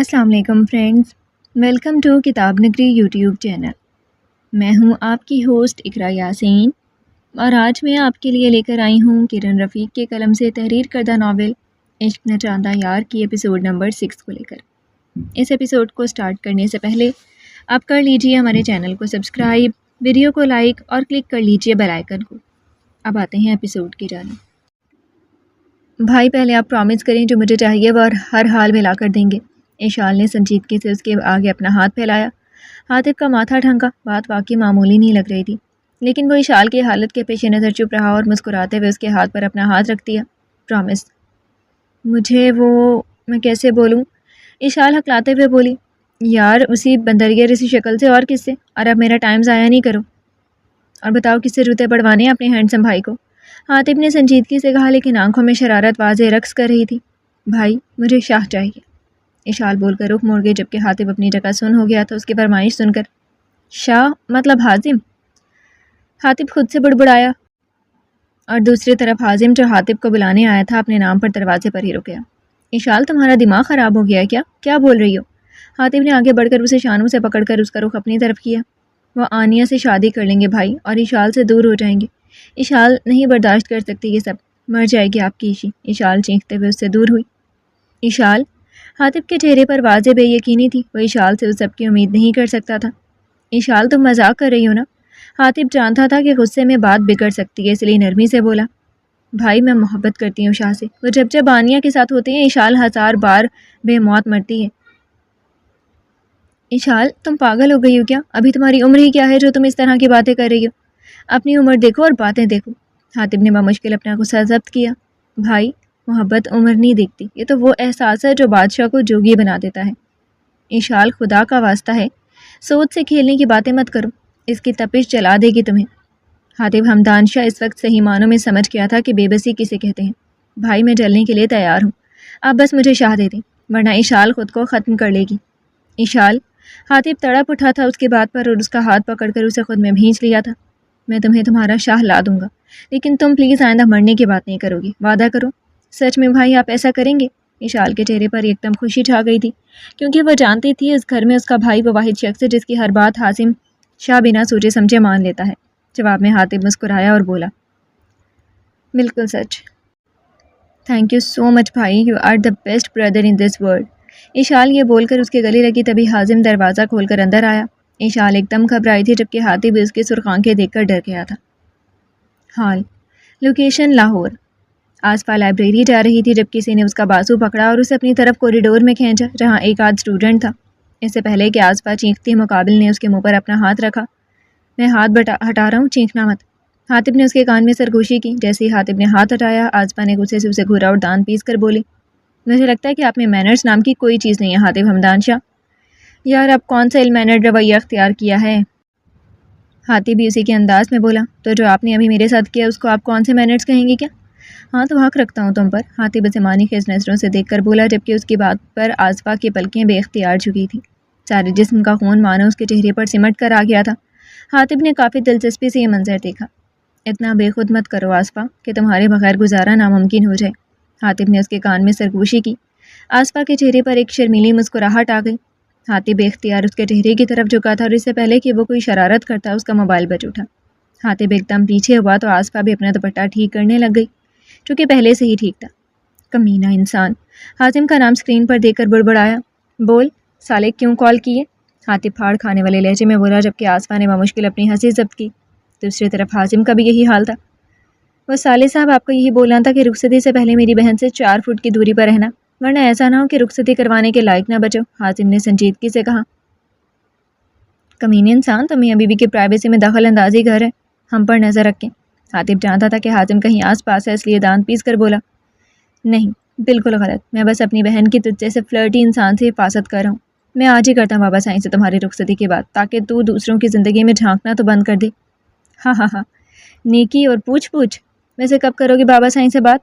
السلام علیکم friends, welcome to کتاب نگری یوٹیوب چینل۔ میں ہوں آپ کی ہوسٹ اقرا یاسین، اور آج میں آپ کے لیے لے کر آئی ہوں کرن رفیق کے قلم سے تحریر کردہ ناول عشق نہ چاندہ یار کی ایپیسوڈ نمبر 6 کو لے کر۔ اس ایپیسوڈ کو سٹارٹ کرنے سے پہلے آپ کر لیجئے ہمارے چینل کو سبسکرائب، ویڈیو کو لائک اور کلک کر لیجئے بیل آئیکن کو۔ اب آتے ہیں ایپیسوڈ کی جانب۔ بھائی پہلے آپ پرومس کریں جو مجھے چاہیے وہ ہر حال میں لا کر دیں گے۔ اشال نے سنجیدگی سے اس کے آگے اپنا ہاتھ پھیلایا۔ عاطف کا ماتھا ٹھنکا، بات واقعی معمولی نہیں لگ رہی تھی، لیکن وہ اشال کی حالت کے پیش نظر چپ رہا اور مسکراتے ہوئے اس کے ہاتھ پر اپنا ہاتھ رکھ دیا۔ پرومس؟ مجھے میں کیسے بولوں؟ اشال ہکلاتے ہوئے بولی، یار اسی بندرگر اسی شکل سے اور کس سے؟ اور اب میرا ٹائم ضائع نہیں کرو، اور بتاؤ کس سے جوتے پڑوانے ہیں اپنے ہینڈسم بھائی کو؟ عاطف نے سنجیدگی سے کہا، لیکن آنکھوں میں شرارت واضح رقص کر رہی تھی۔ بھائی مجھے شاہ چاہیے، اشال بول کر رخ موڑ گئی، جبکہ عاطف اپنی جگہ سن ہو گیا تھا اس کی فرمائش سن کر۔ شاہ مطلب حازم؟ عاطف خود سے بڑبڑایا، اور دوسری طرف حازم جو عاطف کو بلانے آیا تھا اپنے نام پر دروازے پر ہی رک گیا۔ اشال تمہارا دماغ خراب ہو گیا ہے کیا بول رہی ہو؟ عاطف نے آگے بڑھ کر اسے شانوں سے پکڑ کر اس کا رخ اپنی طرف کیا۔ وہ آنیہ سے شادی کر لیں گے بھائی، اور اشال سے دور ہو جائیں گے۔ اشال نہیں برداشت کر سکتی یہ سب، مر جائے گی آپ کی ایشی۔ اشال چینختے ہوئے اس سے دور ہوئی۔ اشال؟ عاطف کے چہرے پر واضح بے یقینی تھی، وہ اشال سے اس سب کی امید نہیں کر سکتا تھا۔ اشال تم مذاق کر رہی ہو نا؟ عاطف جانتا تھا کہ غصے میں بات بگڑ سکتی ہے، اس لیے نرمی سے بولا، بھائی میں محبت کرتی ہوں شاہ سے، وہ جب آنیہ کے ساتھ ہوتے ہیں اشال 1000 بار بے موت مرتی ہے۔ اشال تم پاگل ہو گئی ہو کیا؟ ابھی تمہاری عمر ہی کیا ہے جو تم اس طرح کی باتیں کر رہی ہو؟ اپنی عمر دیکھو اور باتیں دیکھو۔ عاطف نے بمشکل اپنا غصہ ضبط کیا۔ بھائی محبت عمر نہیں دیکھتی، یہ تو وہ احساس ہے جو بادشاہ کو جوگی بنا دیتا ہے۔ اشال خدا کا واسطہ ہے، سوچ سے کھیلنے کی باتیں مت کرو، اس کی تپش جلا دے گی تمہیں۔ عاطف ہمدان شاہ اس وقت صحیح معنوں میں سمجھ گیا تھا کہ بے بسی کسے کہتے ہیں۔ بھائی میں جلنے کے لیے تیار ہوں، آپ بس مجھے شاہ دے دیں، ورنہ اشال خود کو ختم کر لے گی۔ اشال؟ عاطف تڑپ اٹھا تھا اس کی بات پر اور اس کا ہاتھ پکڑ کر اسے خود میں بھینچ لیا تھا۔ میں تمہیں تمہارا شاہ لا دوں گا، لیکن تم پلیز آئندہ مرنے کی بات نہیں کرو گی، وعدہ کرو۔ سچ میں بھائی آپ ایسا کریں گے؟ اشال کے چہرے پر ایک دم خوشی چھا گئی تھی، کیونکہ وہ جانتی تھی اس گھر میں اس کا بھائی وہ واحد شخص ہے جس کی ہر بات حازم شاہ بنا سوچے سمجھے مان لیتا ہے۔ جواب میں عاطف مسکرایا اور بولا، بالکل سچ۔ تھینک یو سو مچ بھائی، you are the best brother in this world. اشال یہ بول کر اس کے گلے لگی، تبھی حازم دروازہ کھول کر اندر آیا۔ اشال ایک دم گھبرائی تھی، جبکہ عاطف بھی اس کی سرخ آنکھیں دیکھ کر ڈر گیا تھا۔ حال لوکیشن لاہور۔ آسفا لائبریری جا رہی تھی جب کسی نے اس کا بازو پکڑا اور اسے اپنی طرف کوریڈور میں کھینچا جہاں ایک آدھ اسٹوڈنٹ تھا۔ اس سے پہلے کہ آسفا چینختی مقابل نے اس کے منہ پر اپنا ہاتھ رکھا، میں ہاتھ ہٹا رہا ہوں، چینخنا مت۔ عاطف نے اس کے کان میں سرگوشی کی۔ جیسے ہی عاطف نے ہاتھ ہٹایا، آسفا نے غصے سے اسے گھورا اور دان پیس کر بولی، مجھے لگتا ہے کہ آپ میں مینرز نام کی کوئی چیز نہیں ہے عاطف ہمدان شاہ۔ یار اب کون سا المینرڈ رویہ اختیار کیا ہے؟ عاطف بھی اسی کے انداز میں بولا، تو جو آپ نے ابھی میرے ساتھ کیا اس کو آپ کون سے مینرز کہیں گے کیا؟ ہاں تو حق رکھتا ہوں تم پر، عاطف اسے معنی خیز نظروں سے دیکھ کر بولا، جبکہ اس کی بات پر آسفا کی پلکیں بے اختیار جھکی تھیں۔ سارے جسم کا خون مانو اس کے چہرے پر سمٹ کر آ گیا تھا۔ عاطف نے کافی دلچسپی سے یہ منظر دیکھا۔ اتنا بے خود مت کرو آسفا کہ تمہارے بغیر گزارا ناممکن ہو جائے۔ عاطف نے اس کے کان میں سرگوشی کی۔ آسفا کے چہرے پر ایک شرمیلی مسکراہٹ آ گئی۔ عاطف بے اختیار اس کے چہرے کی طرف جھکا تھا اور اس سے پہلے کہ وہ کوئی شرارت کرتا اس کا موبائل بج اٹھا۔ عاطف ایک دم پیچھے ہوا تو آسفا بھی اپنا دوپٹہ ٹھیک کرنے لگ گئی، جو کہ پہلے سے ہی ٹھیک تھا۔ کمینہ انسان، حازم کا نام اسکرین پر دیکھ کر بڑبڑایا، بول سالے کیوں کال کیے؟ عاطف پھاڑ کھانے والے لہجے میں بولا، جبکہ آسفا نے بمشکل اپنی ہنسی ضبط کی۔ دوسری طرف حازم کا بھی یہی حال تھا۔ وہ سالے صاحب آپ کو یہی بولنا تھا کہ رخصتی سے پہلے میری بہن سے 4 فٹ کی دوری پر رہنا، ورنہ ایسا نہ ہو کہ رخصتی کروانے کے لائق نہ بچو، حازم نے سنجیدگی سے کہا۔ کمینے انسان، تمہیں ابھی بھی کہ پرائیویسی میں دخل اندازی کر ہے، ہم پر نظر رکھیں۔ عاطف جانتا تھا کہ حازم کہیں آس پاس ہے، اس لیے دانت پیس کر بولا، نہیں بالکل غلط، میں بس اپنی بہن کی تجھ جیسے فلرٹی انسان سے حفاظت کر رہا ہوں۔ میں آج ہی کرتا ہوں بابا سائیں سے تمہاری رخصتی کے بعد، تاکہ تو دوسروں کی زندگی میں جھانکنا تو بند کر دے۔ ہاں ہاں ہاں، نیکی اور پوچھ ویسے کب کرو گے بابا سائیں سے بات؟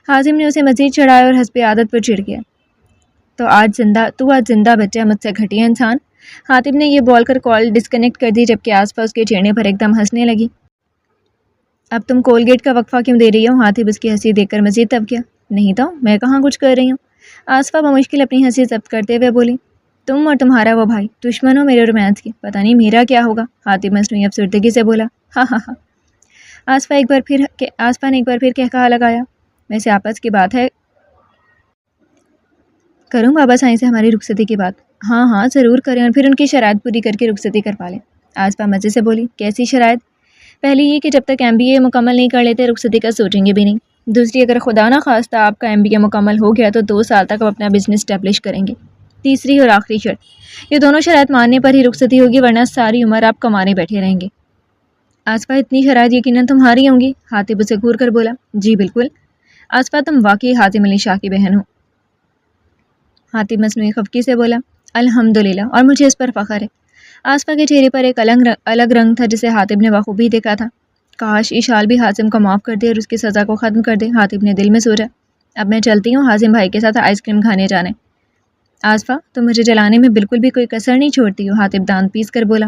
حازم نے اسے مزید چڑھایا اور حسب عادت پر چڑ گیا۔ تو آج زندہ بچہ مجھ سے گھٹیا انسان۔ عاطف نے یہ بول کر کال ڈسکنیکٹ کر دی، جبکہ آس پاس کے چہرے پر ایک دم ہنسنے لگی۔ اب تم کولگیٹ کا وقفہ کیوں دے رہی ہو؟ عاطف اس کی ہنسی دیکھ کر مزید دب گیا۔ نہیں تو میں کہاں کچھ کر رہی ہوں، آصفہ بمشکل اپنی ہنسی ضبط کرتے ہوئے بولی، تم اور تمہارا وہ بھائی دشمن ہو میرے رومانس کے، پتہ نہیں میرا کیا ہوگا۔ حاتم مصنوعی افسردگی سے بولا، ہاں ہاں ہاں۔ آصفہ نے ایک بار پھر کہا لگایا، ویسے آپس کی بات ہے، کروں بابا سائیں سے ہماری رخصتی کی بات؟ ہاں ہاں ضرور کریں، اور پھر ان کی شرائط پوری کر کے رخصتی کروا لیں۔ آصفہ مزے سے بولی، کیسی شرائط؟ پہلی یہ کہ جب تک MBA مکمل نہیں کر لیتے رخصتی کا سوچیں گے بھی نہیں۔ دوسری، اگر خدا نہ خواستہ آپ کا MBA مکمل ہو گیا تو 2 سال تک آپ اپنا بزنس اسٹیبلش کریں گے۔ تیسری اور آخری شرط، یہ دونوں شرائط ماننے پر ہی رخصتی ہوگی، ورنہ ساری عمر آپ کمانے بیٹھے رہیں گے۔ آصفہ، اتنی شرائط یقیناً تمہاری ہوں گی؟ حاتم اسے گھور کر بولا، جی بالکل۔ آصفہ، تم واقعی حاتم علی شاہ کی بہن ہو؟ حاتم مصنوعی خفگی سے بولا، الحمدللہ، اور مجھے اس پر فخر ہے۔ آصفہ کے چہرے پر ایک الگ رنگ تھا جسے حاتم نے بخوبی دیکھا تھا۔ کاش اشال بھی حاتم کو معاف کر دے اور اس کی سزا کو ختم کر دے، حاتم نے دل میں سوچا۔ اب میں چلتی ہوں، حازم بھائی کے ساتھ آئس کریم کھانے جانے۔ آصفہ، تم مجھے جلانے میں بالکل بھی کوئی کسر نہیں چھوڑتی ہو، حاتم دانت پیس کر بولا۔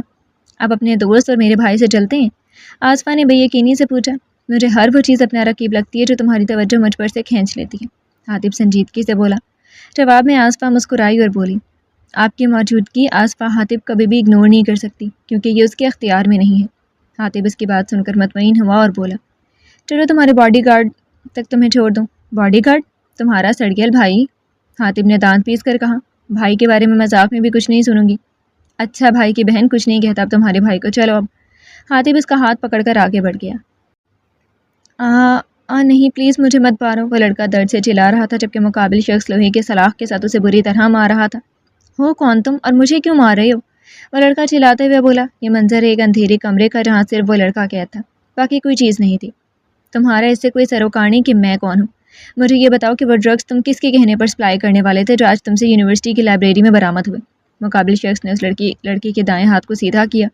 اب اپنے دوست اور میرے بھائی سے چلتے ہیں؟ آصفہ نے بے یقینی سے پوچھا، مجھے ہر وہ چیز اپنا رقیب لگتی ہے جو تمہاری توجہ مجھ پر سے کھینچ لیتی ہے، حاتم سنجیدگی سے بولا۔ جواب میں آصفہ مسکرائی اور بولی، آپ کی موجودگی آصفہ حاتم کبھی بھی اگنور نہیں کر سکتی، کیونکہ یہ اس کے اختیار میں نہیں ہے۔ حاتم اس کی بات سن کر مطمئن ہوا اور بولا، چلو تمہارے باڈی گارڈ تک تمہیں چھوڑ دوں۔ Body guard? تمہارا سڑگیل بھائی؟ حاتم نے دانت پیس کر کہا، بھائی کے بارے میں مذاق میں بھی کچھ نہیں سنوں گی۔ اچھا بھائی کی بہن کچھ نہیں کہتا اب تمہارے بھائی کو، چلو اب۔ حاتم اس کا ہاتھ پکڑ کر آگے بڑھ گیا۔ نہیں پلیز مجھے مت مارو، وہ لڑکا درد سے چلا رہا تھا جبکہ مقابل شخص لوہے کے سلاخ کے ساتھ اسے بری طرح مار رہا تھا۔ ہو کون تم اور مجھے کیوں مار رہے ہو؟ وہ لڑکا چلاتے ہوئے بولا۔ یہ منظر ایک اندھیرے کمرے کا جہاں صرف وہ لڑکا قید تھا، باقی کوئی چیز نہیں تھی۔ تمہارا اس سے کوئی سروکار نہیں کہ میں کون ہوں؟ مجھے یہ بتاؤ کہ وہ ڈرگز تم کس کے کہنے پر سپلائی کرنے والے تھے جو آج تم سے یونیورسٹی کی لائبریری میں برآمد ہوئے؟ مقابل شخص نے اس لڑکی کے دائیں ہاتھ کو سیدھا کیا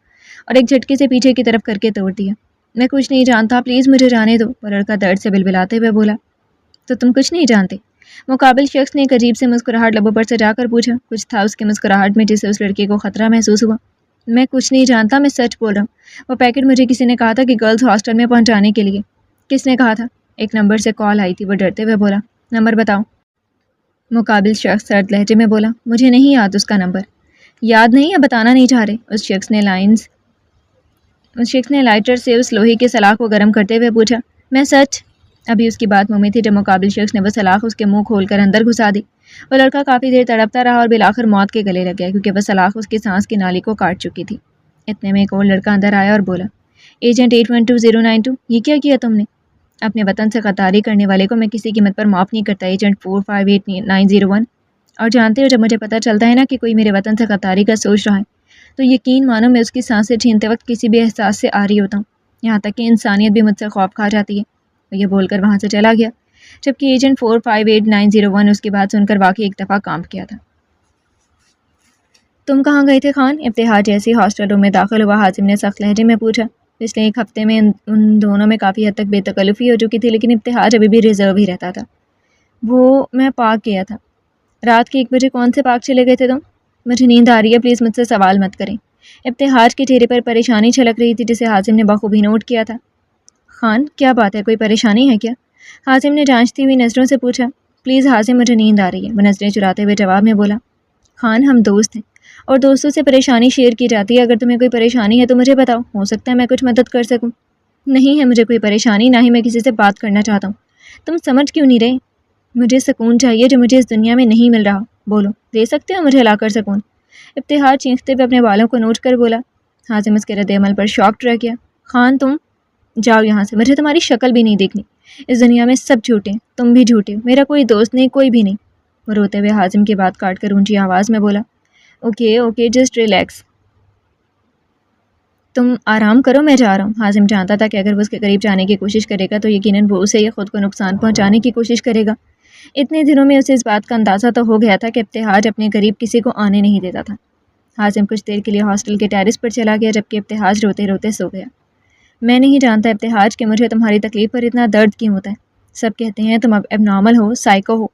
اور ایک جھٹکے سے پیچھے کی طرف کر کے توڑ دیا۔ میں کچھ نہیں جانتا، پلیز مجھے جانے دو، وہ لڑکا درد سے بلبلاتے ہوئے بولا۔ تو تم کچھ نہیں جانتے؟ مقابل شخص نے ایک عجیب سے مسکراہٹ لبوں پر سجا کر پوچھا۔ کچھ تھا اس کی مسکراہٹ میں جسے اس لڑکے کو خطرہ محسوس ہوا۔ میں کچھ نہیں جانتا، میں سچ بول رہا ہوں۔ وہ پیکٹ مجھے کسی نے کہا تھا کہ گرلز ہاسٹل میں پہنچانے کے لیے۔ کس نے کہا تھا؟ ایک نمبر سے کال آئی تھی، وہ ڈرتے ہوئے بولا۔ نمبر بتاؤ۔ مقابل شخص سرد لہجے میں بولا۔ مجھے نہیں یاد اس کا نمبر۔ یاد نہیں یا بتانا نہیں چاہ رہے؟ اس شخص نے لائٹر سے اس لوہے کے سلاخ کو گرم کرتے ہوئے پوچھا۔ میں سچ۔ ابھی اس کی بات منہ میں تھی جب مقابل شخص نے وہ سلاخ اس کے منہ کھول کر اندر گھسا دی۔ وہ لڑکا کافی دیر تڑپتا رہا اور بالآخر موت کے گلے لگ گیا کیونکہ وہ سلاخ اس کی سانس کی نالی کو کاٹ چکی تھی۔ اتنے میں ایک اور لڑکا اندر آیا اور بولا، ایجنٹ 812092، یہ کیا کیا تم نے؟ اپنے وطن سے غداری کرنے والے کو میں کسی قیمت پر معاف نہیں کرتا، ایجنٹ 458901۔ اور جانتے ہو جب مجھے پتہ چلتا ہے نا کہ کوئی میرے وطن سے غداری کا سوچ رہا ہے تو یقین مانو میں اس کی سانسیں چھینتے وقت کسی بھی احساس سے آری ہوتا ہوں، یہاں تک کہ انسانیت بھی مجھ سے خوف کھا جاتی ہے۔ وہ یہ بول کر وہاں سے چلا گیا جبکہ ایجنٹ 458901 اس کی بات سن کر واقعی ایک دفعہ کانپ گیا تھا۔ تم کہاں گئے تھے خان؟ ابتہاج جیسی ہاسٹل روم میں داخل ہوا حازم نے سخت لہجے میں پوچھا۔ پچھلے ایک ہفتے میں ان دونوں میں کافی حد تک بے تکلفی ہو چکی تھی، لیکن ابتہاج ابھی بھی ریزرو ہی رہتا تھا۔ میں پارک گیا تھا۔ رات کے 1 بجے کون سے پارک چلے گئے تھے تم؟ مجھے نیند آ رہی ہے، پلیز مجھ سے سوال مت کریں۔ ابتہاج کے چہرے پر پریشانی چھلک رہی تھی جسے حازم نے بخوبی نوٹ کیا تھا۔ خان کیا بات ہے، کوئی پریشانی ہے کیا؟ حازم نے جانچتی ہوئی نظروں سے پوچھا۔ پلیز حازم مجھے نیند آ رہی ہے، وہ نظریں چراتے ہوئے جواب میں بولا۔ خان ہم دوست ہیں اور دوستوں سے پریشانی شیئر کی جاتی ہے، اگر تمہیں کوئی پریشانی ہے تو مجھے بتاؤ، ہو سکتا ہے میں کچھ مدد کر سکوں۔ نہیں ہے مجھے کوئی پریشانی، نہ ہی میں کسی سے بات کرنا چاہتا ہوں۔ تم سمجھ کیوں نہیں رہے؟ مجھے سکون چاہیے جو مجھے اس دنیا میں نہیں مل رہا، بولو دے سکتے ہو مجھے لا کر سکون؟ ابتہاج چینختے ہوئے اپنے بالوں کو نوچ کر بولا۔ حازم اس کے رد عمل پر شاکڈ رہ گیا۔ خان تم جاؤ یہاں سے، مجھے تمہاری شکل بھی نہیں دیکھنی، اس دنیا میں سب جھوٹے ہیں، تم بھی جھوٹے ہو، میرا کوئی دوست نہیں، کوئی بھی نہیں۔ وہ روتے ہوئے حازم کی بات کاٹ کر اونچی آواز میں بولا، اوکے جسٹ ریلیکس، تم آرام کرو، میں جا رہا ہوں۔ حازم جانتا تھا کہ اگر وہ اس کے قریب جانے کی کوشش کرے گا تو یقیناً وہ اسے یا خود کو نقصان پہنچانے کی کوشش کرے گا۔ اتنے دنوں میں اسے اس بات کا اندازہ تو ہو گیا تھا کہ ابتہاج اپنے قریب کسی کو آنے نہیں دیتا تھا۔ حازم کچھ دیر کے لیے ہاسٹل کے ٹیرس پر چلا گیا جبکہ ابتہاج روتے روتے سو گیا۔ میں نہیں جانتا ابتہاج کہ مجھے تمہاری تکلیف پر اتنا درد کیوں ہوتا ہے۔ سب کہتے ہیں تم اب نارمل ہو، سائیکو ہو،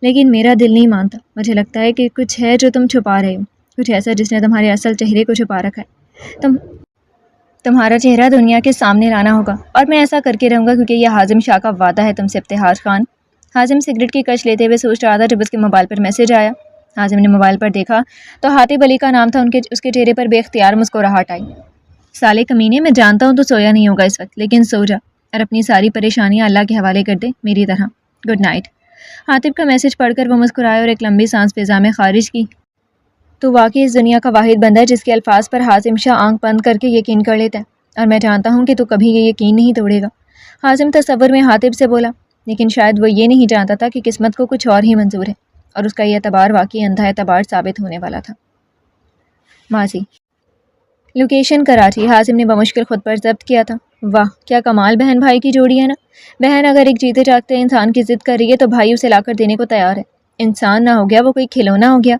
لیکن میرا دل نہیں مانتا۔ مجھے لگتا ہے کہ کچھ ہے جو تم چھپا رہے ہو، کچھ ایسا جس نے تمہارے اصل چہرے کو چھپا رکھا ہے۔ تمہارا چہرہ دنیا کے سامنے لانا ہوگا، اور میں ایسا کر کے رہوں گا کیونکہ یہ حازم شاہ کا وعدہ ہے تم سے ابتہاج خان۔ حازم سگریٹ کی کش لیتے ہوئے سوچ رہا تھا جب اس کے موبائل پر میسج آیا۔ حازم نے موبائل پر دیکھا تو حاتب علی کا نام تھا۔ اس کے چہرے پر بے اختیار مسکراہٹ آئی۔ سالے کمینے، میں جانتا ہوں تو سویا نہیں ہوگا اس وقت، لیکن سو جا اور اپنی ساری پریشانیاں اللہ کے حوالے کر دے میری طرح۔ Good night. حاتب کا میسج پڑھ کر وہ مسکرائے اور ایک لمبی سانس فضا میں خارج کی۔ تو واقعی اس دنیا کا واحد بندہ ہے جس کے الفاظ پر حازم شاہ آنکھ بند کر کے یقین کر لیتا ہے، اور میں جانتا ہوں کہ تو کبھی یہ یقین نہیں توڑے گا۔ حازم تصور میں حاتب سے بولا، لیکن شاید وہ یہ نہیں جانتا تھا کہ قسمت کو کچھ اور ہی منظور ہے، اور اس کا یہ اعتبار واقعی اندھا اعتبار ثابت ہونے والا تھا۔ ماضی۔ لوکیشن کراچی۔ حازم نے بمشکل خود پر ضبط کیا تھا۔ واہ کیا کمال بہن بھائی کی جوڑی ہے نا۔ بہن اگر ایک جیتے جاگتے انسان کی ضد کر رہی ہے تو بھائی اسے لا کر دینے کو تیار ہے۔ انسان نہ ہو گیا، وہ کوئی کھلونا ہو گیا۔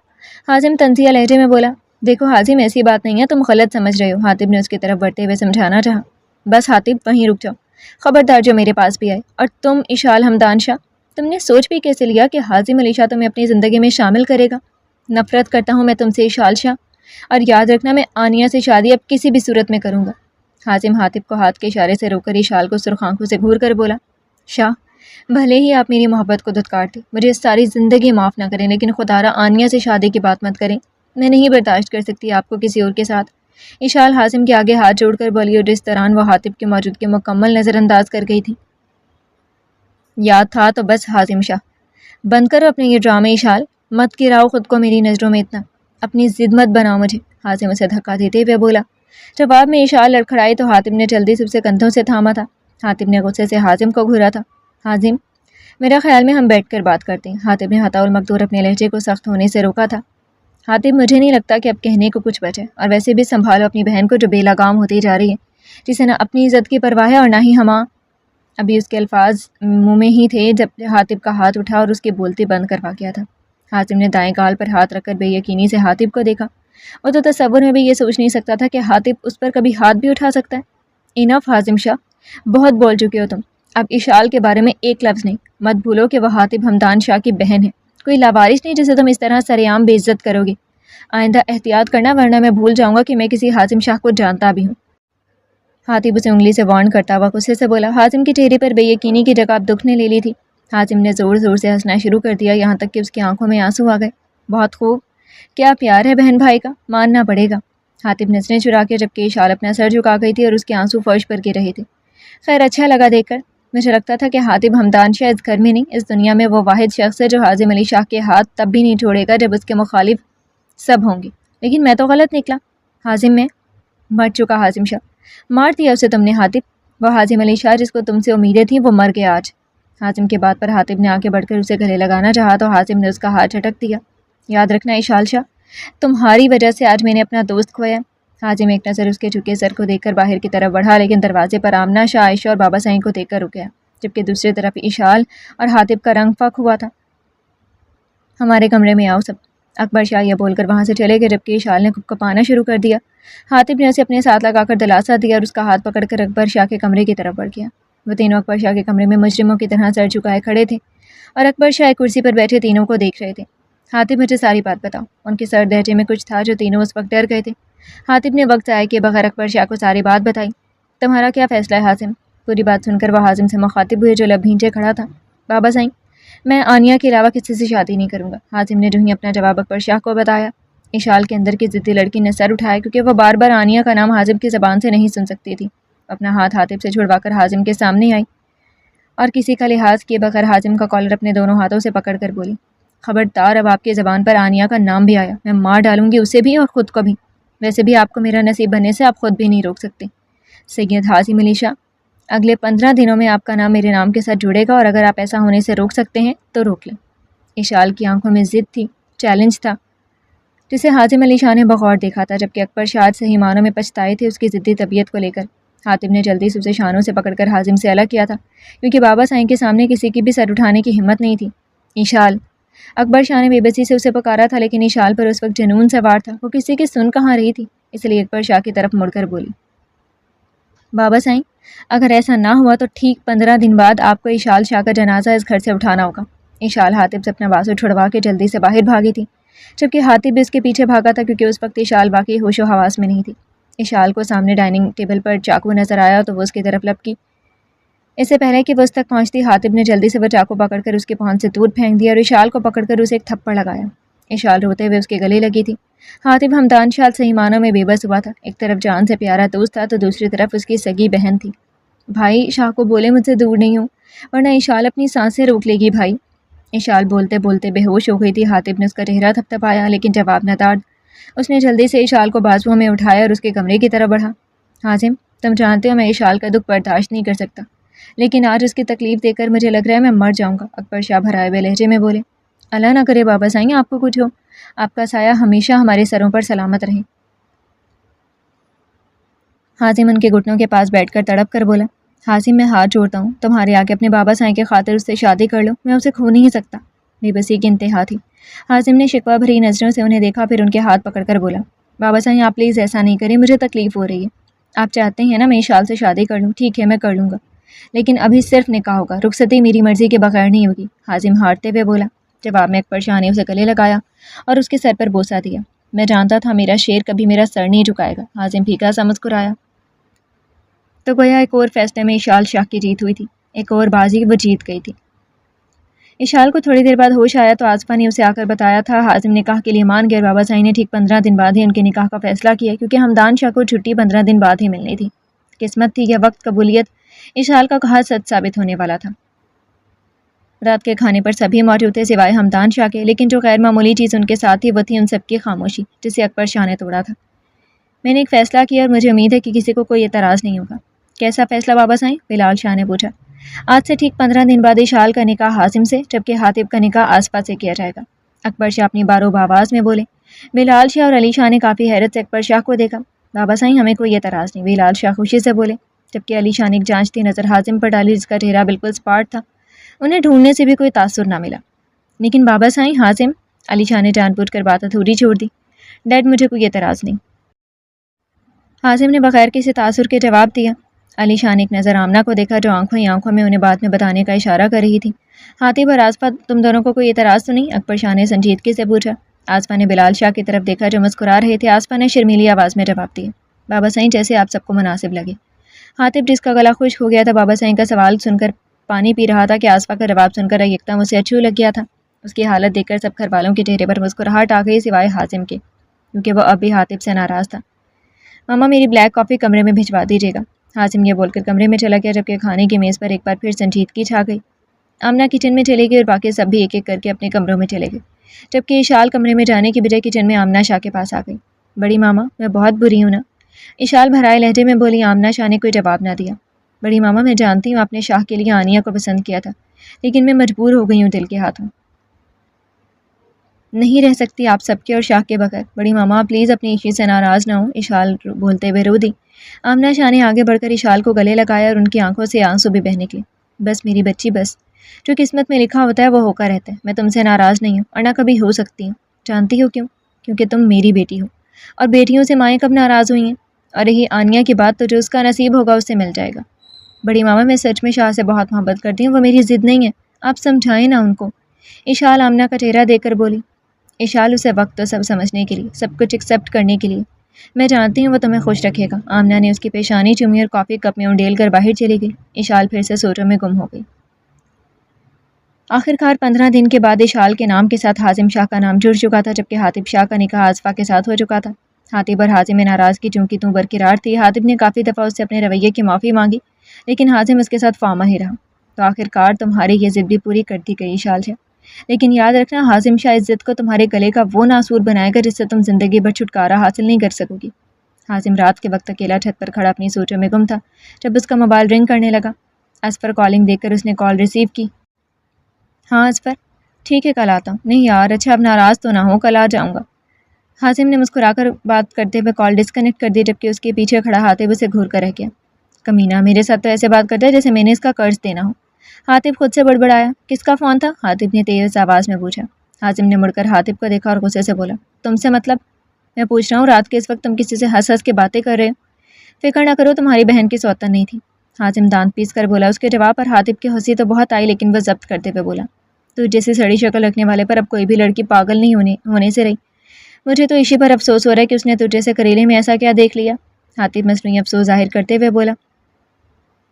حازم طنزیہ لہجے میں بولا، دیکھو حازم ایسی بات نہیں ہے، تم غلط سمجھ رہے ہو۔ حاتب نے اس کی طرف بڑھتے ہوئے سمجھانا چاہا۔ بس حاتب وہیں رک جاؤ، خبردار جو میرے پاس بھی آئے۔ اور تم اشال حمدان شاہ، تم نے سوچ بھی کیسے لیا کہ حازم علی شاہ تمہیں اپنی زندگی میں شامل کرے گا؟ نفرت کرتا ہوں میں تم سے اشال شاہ، اور یاد رکھنا میں آنیہ سے شادی اب کسی بھی صورت میں کروں گا۔ حازم حاتب کو ہاتھ کے اشارے سے روک کر اشال کو سرخ آنکھوں سے گھور کر بولا، شاہ بھلے ہی آپ میری محبت کو دھتکارتے، مجھے ساری زندگی معاف نہ کریں، لیکن خدارا آنیہ سے شادی کی بات مت کریں، میں نہیں برداشت کر سکتی آپ کو کسی اور کے ساتھ۔ اشال حازم کے آگے ہاتھ جوڑ کر بولی، اور جس دوران وہ حاتب کی موجودگی مکمل نظر انداز کر گئی تھی۔ یاد تھا تو بس حازم شاہ، بند کرو اپنے یہ ڈرامے اشال، مت گراؤ خود کو میری نظروں میں اتنا، اپنی ضد مت بناؤ مجھے۔ حازم اسے دھکا دیتے ہوئے بولا۔ جواب میں اشال لڑکھڑائی تو حاتب نے جلدی سے اسے کندھوں سے تھاما تھا۔ حاتب نے غصے سے حازم کو گھورا تھا۔ حازم میرا خیال میں ہم بیٹھ کر بات کرتے ہیں۔ حاتب نے حتا المقدور اپنے لہجے کو سخت ہونے سے روکا تھا۔ حاتب مجھے نہیں لگتا کہ اب کہنے کو کچھ بچے، اور ویسے بھی سنبھالو اپنی بہن کو جو بے لگام ہوتی جا رہی ہے، جسے نہ اپنی عزت کی پرواہ ہے اور نہ ہی ہما۔ ابھی اس کے الفاظ منہ میں ہی تھے جب حاتب کا ہاتھ اٹھا اور اس کی بولتی بند کروا گیا تھا۔ حاتب نے دائیں گال پر ہاتھ رکھ کر بے یقینی سے حاتب کو دیکھا۔ وہ تو تصور میں بھی یہ سوچ نہیں سکتا تھا کہ حاتب اس پر کبھی ہاتھ بھی اٹھا سکتا ہے۔ انف حازم شاہ، بہت بول چکے ہو تم، اب اشال کے بارے میں ایک لفظ نہیں۔ مت بھولو کہ وہ حاتب حمدان شاہ کی بہن ہے، کوئی لاوارث نہیں جسے تم اس طرح سرعام بے عزت کرو گے۔ آئندہ احتیاط کرنا، ورنہ میں بھول جاؤں گا کہ میں کسی حازم شاہ کو جانتا بھی ہوں۔ حاتب اسے انگلی سے وارن کرتا ہوا غصے سے بولا۔ حازم کے چہرے پر بے یقینی کی جگہ اب دکھ نے لے لی تھی۔ حازم نے زور زور سے ہنسنا شروع کر دیا، یہاں تک کہ اس کی آنکھوں میں آنسو آ گئے۔ بہت خوب، کیا پیار ہے بہن بھائی کا، ماننا پڑے گا۔ حاتب نظریں چرا کے جبکہ اشال اپنا سر جھکا گئی تھی اور اس کے آنسو فرش پر گر رہے تھے۔ خیر اچھا لگا دیکھ کر، مجھے لگتا تھا کہ حاتب حمدان شاہ اس گھر میں نہیں، اس دنیا میں وہ واحد شخص ہے جو حازم علی شاہ کے ہاتھ تب بھی نہیں چھوڑے گا جب اس کے مخالف سب ہوں گے، لیکن میں تو غلط نکلا۔ حازم میں مر چکا حازم شاہ، مار دیا اسے تم نے حاتب۔ وہ حازم علی شاہ جس کو تم سے امیدیں تھیں وہ مر گیا آج۔ حازم کے بات پر حاتب نے آگے بڑھ کر اسے گلے لگانا چاہا تو حازم نے اس کا ہاتھ جھٹک دیا۔ یاد رکھنا اشال شاہ، تمہاری وجہ سے آج میں نے اپنا دوست کھویا۔ حازم ایک نظر اس کے جھکے سر کو دیکھ کر باہر کی طرف بڑھا، لیکن دروازے پر آمنہ شاہ، عائشہ اور بابا سائیں کو دیکھ کر رک گیا، جبکہ دوسری طرف اشال اور حاتب کا رنگ فک ہوا تھا۔ ہمارے کمرے میں آؤ سب، اکبر شاہ یہ بول کر وہاں سے چلے گئے، جبکہ اشال نے کپکپانا شروع کر دیا۔ حاتب نے اسے اپنے ساتھ لگا کر دلاسا دیا اور اس کا ہاتھ پکڑ کر اکبر شاہ کے کمرے کی طرف بڑھ گیا۔ وہ تینوں اکبر شاہ کے کمرے میں مجرموں کی طرح سر جھکائے کھڑے تھے، اور اکبر شاہ ایک کرسی پر بیٹھے تینوں کو دیکھ رہے تھے۔ حاتب مجھے ساری بات بتاؤ۔ ان کے سر لہجے میں کچھ تھا جو تینوں اس وقت ڈر گئے تھے۔ حاتب نے وقت ضائع کیے بغیر اکبر شاہ کو ساری بات بتائی۔ تمہارا کیا فیصلہ ہے حازم؟ پوری بات سن کر وہ حازم سے مخاطب ہوئے جو لب بھینچے کھڑا تھا۔ بابا سائیں، میں آنیہ کے علاوہ کسی سے شادی نہیں کروں گا۔ حازم نے جو ہی اپنا جواب اکبر شاہ کو بتایا، اشال کے اندر کی ضدی لڑکی نے سر اٹھایا، کیونکہ وہ بار بار آنیہ کا نام حازم کی زبان سے نہیں سن سکتی تھی۔ اپنا ہاتھ حاتب سے چھڑوا کر حازم کے سامنے آئی اور کسی کا لحاظ کیے بغیر حازم کا کالر اپنے دونوں ہاتھوں سے پکڑ کر بولی، خبردار اب آپ کی زبان پر آنیہ کا نام بھی آیا، میں مار ڈالوں گی اسے بھی اور خود کو بھی۔ ویسے بھی آپ کو میرا نصیب بننے سے آپ خود بھی نہیں روک سکتے۔ سید حازم علی شاہ، اگلے 15 دنوں میں آپ کا نام میرے نام کے ساتھ جڑے گا، اور اگر آپ ایسا ہونے سے روک سکتے ہیں تو روک لیں۔ اشال کی آنکھوں میں ضد تھی، چیلنج تھا، جسے حازم علی شاہ نے بغور دیکھا تھا، جبکہ اکبر شاہ صحیح معنوں میں پچھتائے تھے اس کی ضدی طبیعت کو لے کر۔ حاتب نے جلدی سے اسے شانوں سے پکڑ کر حازم سے الگ کیا تھا، کیونکہ بابا سائیں کے سامنے کسی کی بھی سر اٹھانے کی ہمت نہیں تھی۔ اشال، اکبر شاہ نے بے بسی سے اسے پکارا تھا، لیکن اشال پر اس وقت جنون سوار تھا، وہ کسی کی سن کہاں رہی تھی، اس لیے اکبر شاہ کی طرف مڑ کر بولی، بابا سائیں، اگر ایسا نہ ہوا تو ٹھیک 15 دن بعد آپ کو اشال شاہ کا جنازہ اس گھر سے اٹھانا ہوگا۔ اشال حاتب سے اپنا بازو چھڑوا کے جلدی سے باہر بھاگی تھی، جبکہ حاتب بھی اس کے پیچھے بھاگا تھا، کیونکہ اس وقت اشال باقی ہوش و حواس میں نہیں تھی۔ اشال کو سامنے ڈائننگ ٹیبل پر چاقو نظر آیا تو وہ اس کی طرف لپکی۔ اس سے پہلے کہ وہ اس تک پہنچتی حاتب نے جلدی سے وہ چاقو پکڑ کر اس کے پہنچ سے دور پھینک دیا اور اشال کو پکڑ کر اسے ایک تھپڑ لگایا۔ اشال روتے ہوئے اس کے گلے لگی تھی۔ حاتب ہمدان شال صحیح معنوں میں بے بس ہوا تھا۔ ایک طرف جان سے پیارا دوست تھا تو دوسری طرف اس کی سگی بہن تھی۔ بھائی شاہ کو بولے مجھ سے دور نہیں ہوں ورنہ اشال اپنی سانسیں روک لے گی بھائی۔ اشال بولتے بولتے بے ہوش ہو گئی تھی۔ حاتب نے اس کا چہرہ تھپتھپایا لیکن جواب نہ دار۔ اس نے جلدی سے اشال کو بازوؤں میں اٹھایا اور اس کے کمرے کی طرف بڑھا۔ حازم تم جانتے ہو میں اشال کا دکھ برداشت نہیں کر سکتا، لیکن آج اس کی تکلیف دیکھ کر مجھے لگ رہا ہے میں مر جاؤں گا۔ اکبر شاہ بھرائے ہوئے لہجے میں بولے، اللہ نہ کرے بابا سائیں آپ کو کچھ ہو، آپ کا سایہ ہمیشہ ہمارے سروں پر سلامت رہے۔ حازم ان کے گھٹنوں کے پاس بیٹھ کر تڑپ کر بولا، حازم میں ہاتھ جوڑتا ہوں تمہارے آگے اپنے بابا سائیں کے خاطر اس سے شادی کر لو، میں اسے کھو نہیں سکتا۔ بے بسی کی انتہا تھی۔ حازم نے شکوہ بھری نظروں سے انہیں دیکھا، پھر ان کے ہاتھ پکڑ کر بولا، بابا سائیں آپ پلیز ایسا نہیں کریں، مجھے تکلیف ہو رہی ہے۔ آپ چاہتے ہیں نا میں اشال سے شادی کر لوں، ٹھیک ہے میں کر لوں گا، لیکن ابھی صرف نکاح ہوگا، رخصتی میری مرضی کے بغیر نہیں ہوگی۔ حازم ہارتے ہوئے بولا۔ جواب میں اکبر شاہ نے اسے گلے لگایا اور اس کے سر پر بوسہ دیا۔ میں جانتا تھا میرا شیر کبھی میرا سر نہیں جھکائے گا۔ حازم پھیکا سا مسکرایا۔ تو گویا ایک اور فیصلے میں اشال شاہ کی جیت ہوئی تھی، ایک اور بازی وہ جیت گئی تھی۔ اشال کو تھوڑی دیر بعد ہوش آیا تو آصفہ نے اسے آ کر بتایا تھا حازم نکاح کے لیے مان گیا اور بابا سائیں نے ٹھیک 15 دن بعد ہی ان کے نکاح کا فیصلہ کیا، کیونکہ ہمدان شاہ کو چھٹی 15 دن بعد ہی ملنی تھی۔ قسمت تھی یا وقت قبولیت، اشال کا کہا سچ ثابت ہونے والا تھا۔ رات کے کھانے پر سبھی موجود تھے سوائے ہمدان شاہ کے، لیکن جو غیر معمولی چیز ان کے ساتھ تھی وہ تھی ان سب کی خاموشی، جسے اکبر شاہ نے توڑا تھا۔ میں نے ایک فیصلہ کیا اور مجھے امید ہے کہ کسی کو کوئی اعتراض نہیں ہوگا۔ کیسا فیصلہ بابا سائیں؟ بلال شاہ نے پوچھا۔ آج سے ٹھیک 15 دن بعد اشال کا نکاح حازم سے جبکہ حاتب کا نکاح آصفہ سے کیا جائے گا، اکبر شاہ اپنی بارو آواز میں بولے۔ بلال شاہ اور علی شاہ نے کافی حیرت سے اکبر شاہ کو دیکھا۔ بابا سائیں ہمیں کوئی اعتراض نہیں، بلال شاہ خوشی سے بولے، جبکہ علی شاہ نے ایک جانچتی نظر حازم پر ڈالی جس کا چہرہ بالکل سپاٹ تھا۔ انہیں ڈھونڈنے سے بھی کوئی تاثر نہ ملا۔ لیکن بابا سائیں حازم، علی شاہ نے جان بوجھ کر بات ادھوری چھوڑ دی۔ ڈیڈ مجھے کوئی اعتراض نہیں، حازم نے بغیر کسی تاثر کے جواب دیا۔ علی شاہ نے ایک نظر آمنہ کو دیکھا جو آنکھوں ہی آنکھوں میں انہیں بات میں بتانے کا اشارہ کر رہی تھی۔ حاتب اور آصفہ تم دونوں کو کوئی اعتراض تو نہیں؟ اکبر شاہ نے سنجیدگی سے پوچھا۔ آصفہ نے بلال شاہ کی طرف دیکھا جو مسکرا رہے تھے۔ آصفہ نے شرمیلی آواز میں جواب دیا، بابا سائیں جیسے آپ سب کو مناسب لگے۔ حاتب جس کا گلا خشک ہو گیا تھا بابا سائیں کا سوال سن کر پانی پی رہا تھا کہ آصفہ کا جواب سن کر یکدم اسے اچھو لگ گیا تھا۔ اس کی حالت دیکھ کر سب گھر والوں کے چہرے پر مسکراہٹ آ گئی سوائے حازم کے، کیونکہ وہ اب بھی حاتب سے ناراض تھا۔ ماما میری بلیک کافی کمرے میں بھجوا دیجیے گا، حازم یہ بول کر کمرے میں چلا گیا، جبکہ کھانے کی میز پر ایک بار پھر سنجیدگی چھا گئی۔ آمنہ کچن میں چلے گئی اور باقی سب بھی ایک ایک کر کے اپنے کمروں میں چلے گئے، جبکہ اشال کمرے میں جانے کی بجائے کچن میں آمنہ شاہ کے پاس آ گئی۔ بڑی ماما میں بہت بری ہوں نا؟ اشال بھرائے لہجے میں بولی۔ آمنہ شاہ نے کوئی جواب نہ دیا۔ بڑی ماما میں جانتی ہوں آپ نے شاہ کے لیے آنیہ کو پسند کیا تھا، لیکن میں مجبور ہو گئی ہوں دل کے ہاتھوں، نہیں رہ سکتی آپ سب کے اور شاہ کے بغیر۔ بڑی ماما پلیز اپنی عشی سے ناراض نہ ہوں، اشال بولتے ہوئے رو دی۔ آمنہ شاہ نے آگے بڑھ کر اشال کو گلے لگایا اور ان کی آنکھوں سے آنسو بھی بہہ نکلے۔ بس میری بچی بس، جو قسمت میں لکھا ہوتا ہے وہ ہو کر رہتا ہے۔ میں تم سے ناراض نہیں ہوں اور نہ کبھی ہو سکتی ہوں۔ جانتی ہو کیوں؟ کیونکہ تم میری بیٹی ہو، اور بیٹیوں سے مائیں کب ناراض ہوئی ہیں؟ اور رہی آنیہ کی بات تو جو اس کا نصیب ہوگا اس سے مل جائے گا۔ بڑی ماما میں سچ میں شاہ سے بہت محبت کرتی ہوں، وہ میری ضد نہیں ہے، آپ سمجھائیں نا ان کو۔ اشال آمنہ کا چہرہ دیکھ کر بولی۔ اشال اسے وقت تو سب سمجھنے کے لیے، سب کچھ ایکسیپٹ کرنے کے لیے، میں جانتی ہوں وہ تمہیں خوش رکھے گا۔ آمنہ نے اس کی پیشانی چومی اور کافی کپ میں انڈیل کر باہر چلی گئی۔ اشال پھر سے سوچوں میں گم ہو گئی۔ آخرکار 15 دن کے بعد اشال کے نام کے ساتھ حازم شاہ کا نام جڑ چکا تھا، جبکہ حاتب شاہ کا نکاح آصفہ کے ساتھ ہو چکا تھا۔ حاتب اور حازم میں ناراضگی چونکہ تو برقرار تھی۔ حاتب نے کافی دفعہ اس سے اپنے رویے کی معافی مانگی، لیکن حازم اس کے ساتھ فامہ ہی رہا۔ تو آخرکار تمہاری یہ ضد بھی پوری کر دی گئی اشال شاہ، لیکن یاد رکھنا حازم شاہ اس ضد کو تمہارے گلے کا وہ ناسور بنائے گا جس سے تم زندگی بھر چھٹکارا حاصل نہیں کر سکو گی۔ حازم رات کے وقت اکیلا چھت پر کھڑا اپنی سوچوں میں گم تھا جب اس کا موبائل رنگ کرنے لگا۔ اصفر کالنگ دیکھ کر اس نے کال ریسیو کی۔ ہاں اصفر، ٹھیک ہے کل آتا ہوں۔ نہیں یار، اچھا اب ناراض تو نہ ہو، کل آ جاؤں گا۔ حازم نے مسکرا کر بات کرتے ہوئے کال ڈسکنیکٹ کر دی، جبکہ اس کے پیچھے کھڑا حاتب اسے گھور کر رہ گیا۔ کمینہ میرے ساتھ تو ایسے بات کرتا ہے جیسے میں نے اس کا قرض دینا ہو۔ حاتب خود سے بڑبڑایا۔ کس کا فون تھا؟ حاتب نے تیز آواز میں پوچھا۔ حازم نے مڑ کر حاتب کو دیکھا اور غصے سے بولا، تم سے مطلب؟ میں پوچھ رہا ہوں رات کے اس وقت تم کسی سے ہنس ہنس کے باتیں کر رہے ہو؟ فکر نہ کرو، تمہاری بہن کی سوتن نہیں تھی، حازم دانت پیس کر بولا۔ اس کے جواب پر حاتب کی ہنسی تو بہت آئی، لیکن وہ ضبط کرتے ہوئے بولا، تو جیسی سڑی شکل رکھنے والے پر اب کوئی بھی لڑکی پاگل نہیں ہونے سے رہی۔ مجھے تو اسی پر افسوس ہو رہا ہے کہ اس نے تجھے سے کریلے میں ایسا کیا دیکھ لیا۔ حاتب مصنوعی افسوس ظاہر کرتے ہوئے بولا،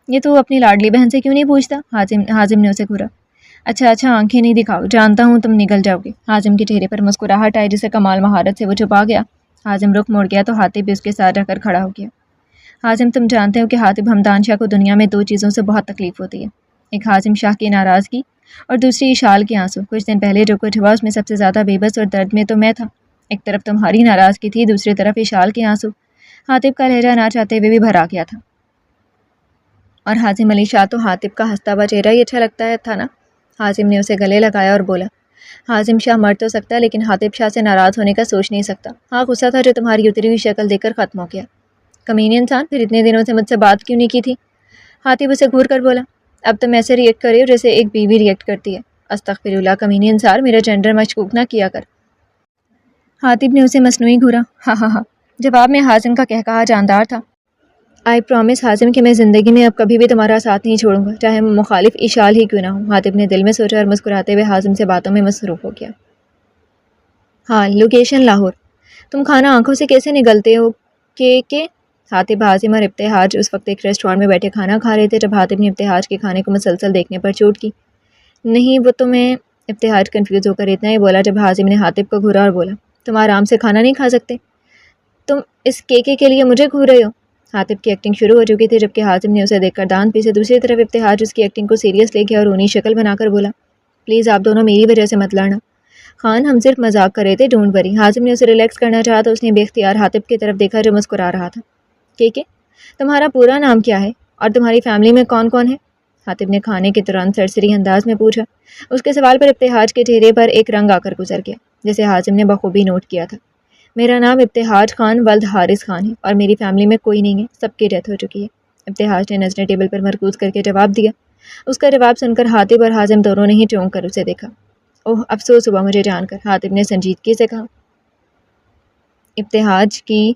یہ تو اپنی لاڈلی بہن سے کیوں نہیں پوچھتا؟ حازم نے اسے گھورا۔ اچھا آنکھیں نہیں دکھاؤ، جانتا ہوں تم نگل جاؤ گے۔ حازم کے چہرے پر مسکراہٹ آئی جسے کمال مہارت سے وہ چھپا گیا۔ حازم رخ موڑ گیا تو حاطب بھی اس کے ساتھ رہ کر کھڑا ہو گیا۔ حازم تم جانتے ہو کہ حاطب ہمدان شاہ کو دنیا میں 2 چیزوں سے بہت تکلیف ہوتی ہے، ایک حازم شاہ کی ناراضگی اور دوسری اشال کے آنسو۔ کچھ دن پہلے جو کچھ ہوا اس میں سب سے زیادہ بے بس اور درد میں تو میں تھا۔ ایک طرف تمہاری ناراضگی تھی، دوسری طرف اشال کے آنسو۔ حاطب کا لہجہ نہ چاہتے ہوئے بھی بھرا گیا تھا۔ اور حازم علی شاہ تو حاطب کا ہنستا ہوا چہرہ ہی اچھا لگتا ہے تھا نا؟ حازم نے اسے گلے لگایا اور بولا، حازم شاہ مر تو سکتا ہے لیکن حاطب شاہ سے ناراض ہونے کا سوچ نہیں سکتا۔ ہاں غصہ تھا جو تمہاری اتری ہوئی شکل دیکھ کر ختم ہو گیا۔ کمینی انسان، پھر اتنے دنوں سے مجھ سے بات کیوں نہیں کی تھی؟ حاطب اسے گھور کر بولا، اب تم ایسے ریئیکٹ کر رہی ہو جیسے ایک بیوی ریئیکٹ کرتی ہے۔ استغفر اللہ کمینی انسان، میرا جنڈر مشکوک نہ کیا کر۔ حاطب نے اسے مصنوعی گھورا۔ ہاں جواب میں حازم کا کہکہا جاندار تھا۔ آئی پرومس حازم کہ میں زندگی میں اب کبھی بھی تمہارا ساتھ نہیں چھوڑوں گا، چاہے مخالف اشال ہی کیوں نہ ہوں۔ حاطب نے دل میں سوچا اور مسکراتے ہوئے حازم سے باتوں میں مصروف ہو گیا۔ ہاں لوکیشن لاہور۔ تم کھانا آنکھوں سے کیسے نگلتے ہو کہ حاطب، حازم اور ابتہاج اس وقت ایک ریسٹورانٹ میں بیٹھے کھانا کھا رہے تھے جب حاطب نے ابتہاج کے کھانے کو مسلسل دیکھنے پر چوٹ کی۔ نہیں وہ تو میں، ابتہاج کنفیوز ہو کر اتنا ہی بولا جب حازم نے حاطب کو گھورا اور بولا، تم آرام سے کھانا نہیں کھا سکتے؟ تم اس کے لیے مجھے گھور رہے ہو؟ حاطب کی ایکٹنگ شروع ہو چکی تھی جبکہ حازم نے اسے دیکھ کر دان پیسے۔ دوسری طرف ابتہاج اس کی ایکٹنگ کو سیریس لے گیا اور اونی شکل بنا کر بولا، پلیز آپ دونوں میری وجہ سے مت لڑنا۔ خان ہم صرف مذاق کر رہے تھے، ڈونٹ وری۔ حازم نے اسے ریلیکس کرنا چاہا تو اس نے بے اختیار حاطب کی طرف دیکھا جو مسکرا رہا تھا۔ کہ تمہارا پورا نام کیا ہے اور تمہاری فیملی میں کون کون ہے؟ حاطب نے کھانے کے دوران سرسری انداز میں پوچھا۔ اس کے سوال پر ابتہاج کے چہرے پر ایک رنگ آ کر گزر گیا جسے حازم نے بخوبی نوٹ کیا تھا۔ میرا نام ابتہاج خان ولد حارث خان ہے اور میری فیملی میں کوئی نہیں ہے، سب کی ڈیتھ ہو چکی ہے۔ ابتہاج نے نظریں ٹیبل پر مرکوز کر کے جواب دیا۔ اس کا جواب سن کر حاطب اور حازم دونوں نے ہی چونک کر اسے دیکھا۔ اوہ افسوس ہوا مجھے جان کر، حاطب نے سنجیدگی سے کہا۔ ابتہاج کی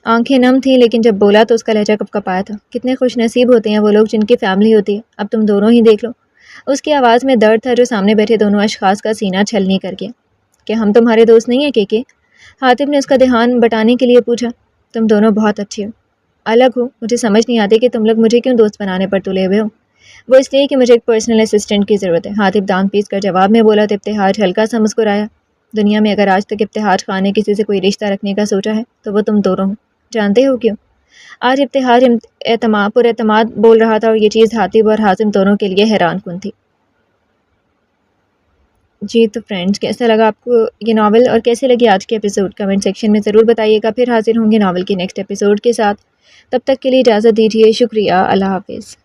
آنکھیں نم تھیں لیکن جب بولا تو اس کا لہجہ کپ کپایا تھا۔ کتنے خوش نصیب ہوتے ہیں وہ لوگ جن کی فیملی ہوتی ہے، اب تم دونوں ہی دیکھ لو۔ اس کی آواز میں درد تھا جو سامنے بیٹھے دونوں اشخاص کا سینہ چھلنی کر گیا۔ کہ ہم تمہارے دوست نہیں ہیں کہ حاطب نے اس کا دھیان بٹانے کے لیے پوچھا۔ تم دونوں بہت اچھے ہو، الگ ہو، مجھے سمجھ نہیں آتی کہ تم لوگ مجھے کیوں دوست بنانے پر تلے ہوئے ہو۔ وہ اس لیے کہ مجھے ایک پرسنل اسسٹنٹ کی ضرورت ہے، حاطب دان پیس کر جواب میں بولا تو ابتہاج ہلکا سا مسکرایا۔ دنیا میں اگر آج تک ابتہاج خان نے کسی سے کوئی رشتہ رکھنے کا سوچا ہے تو وہ تم دونوں ہو۔ جانتے ہو کیوں؟ آج ابتہاج پر اعتماد بول رہا تھا اور یہ چیز حاطب اور حازم دونوں کے لیے حیران کن تھی۔ جی تو فرینڈز، کیسا لگا آپ کو یہ ناول اور کیسے لگی آج کے ایپیسوڈ؟ کمنٹ سیکشن میں ضرور بتائیے گا۔ پھر حاضر ہوں گے ناول کے نیکسٹ ایپیسوڈ کے ساتھ، تب تک کے لیے اجازت دیجیے۔ شکریہ، اللہ حافظ۔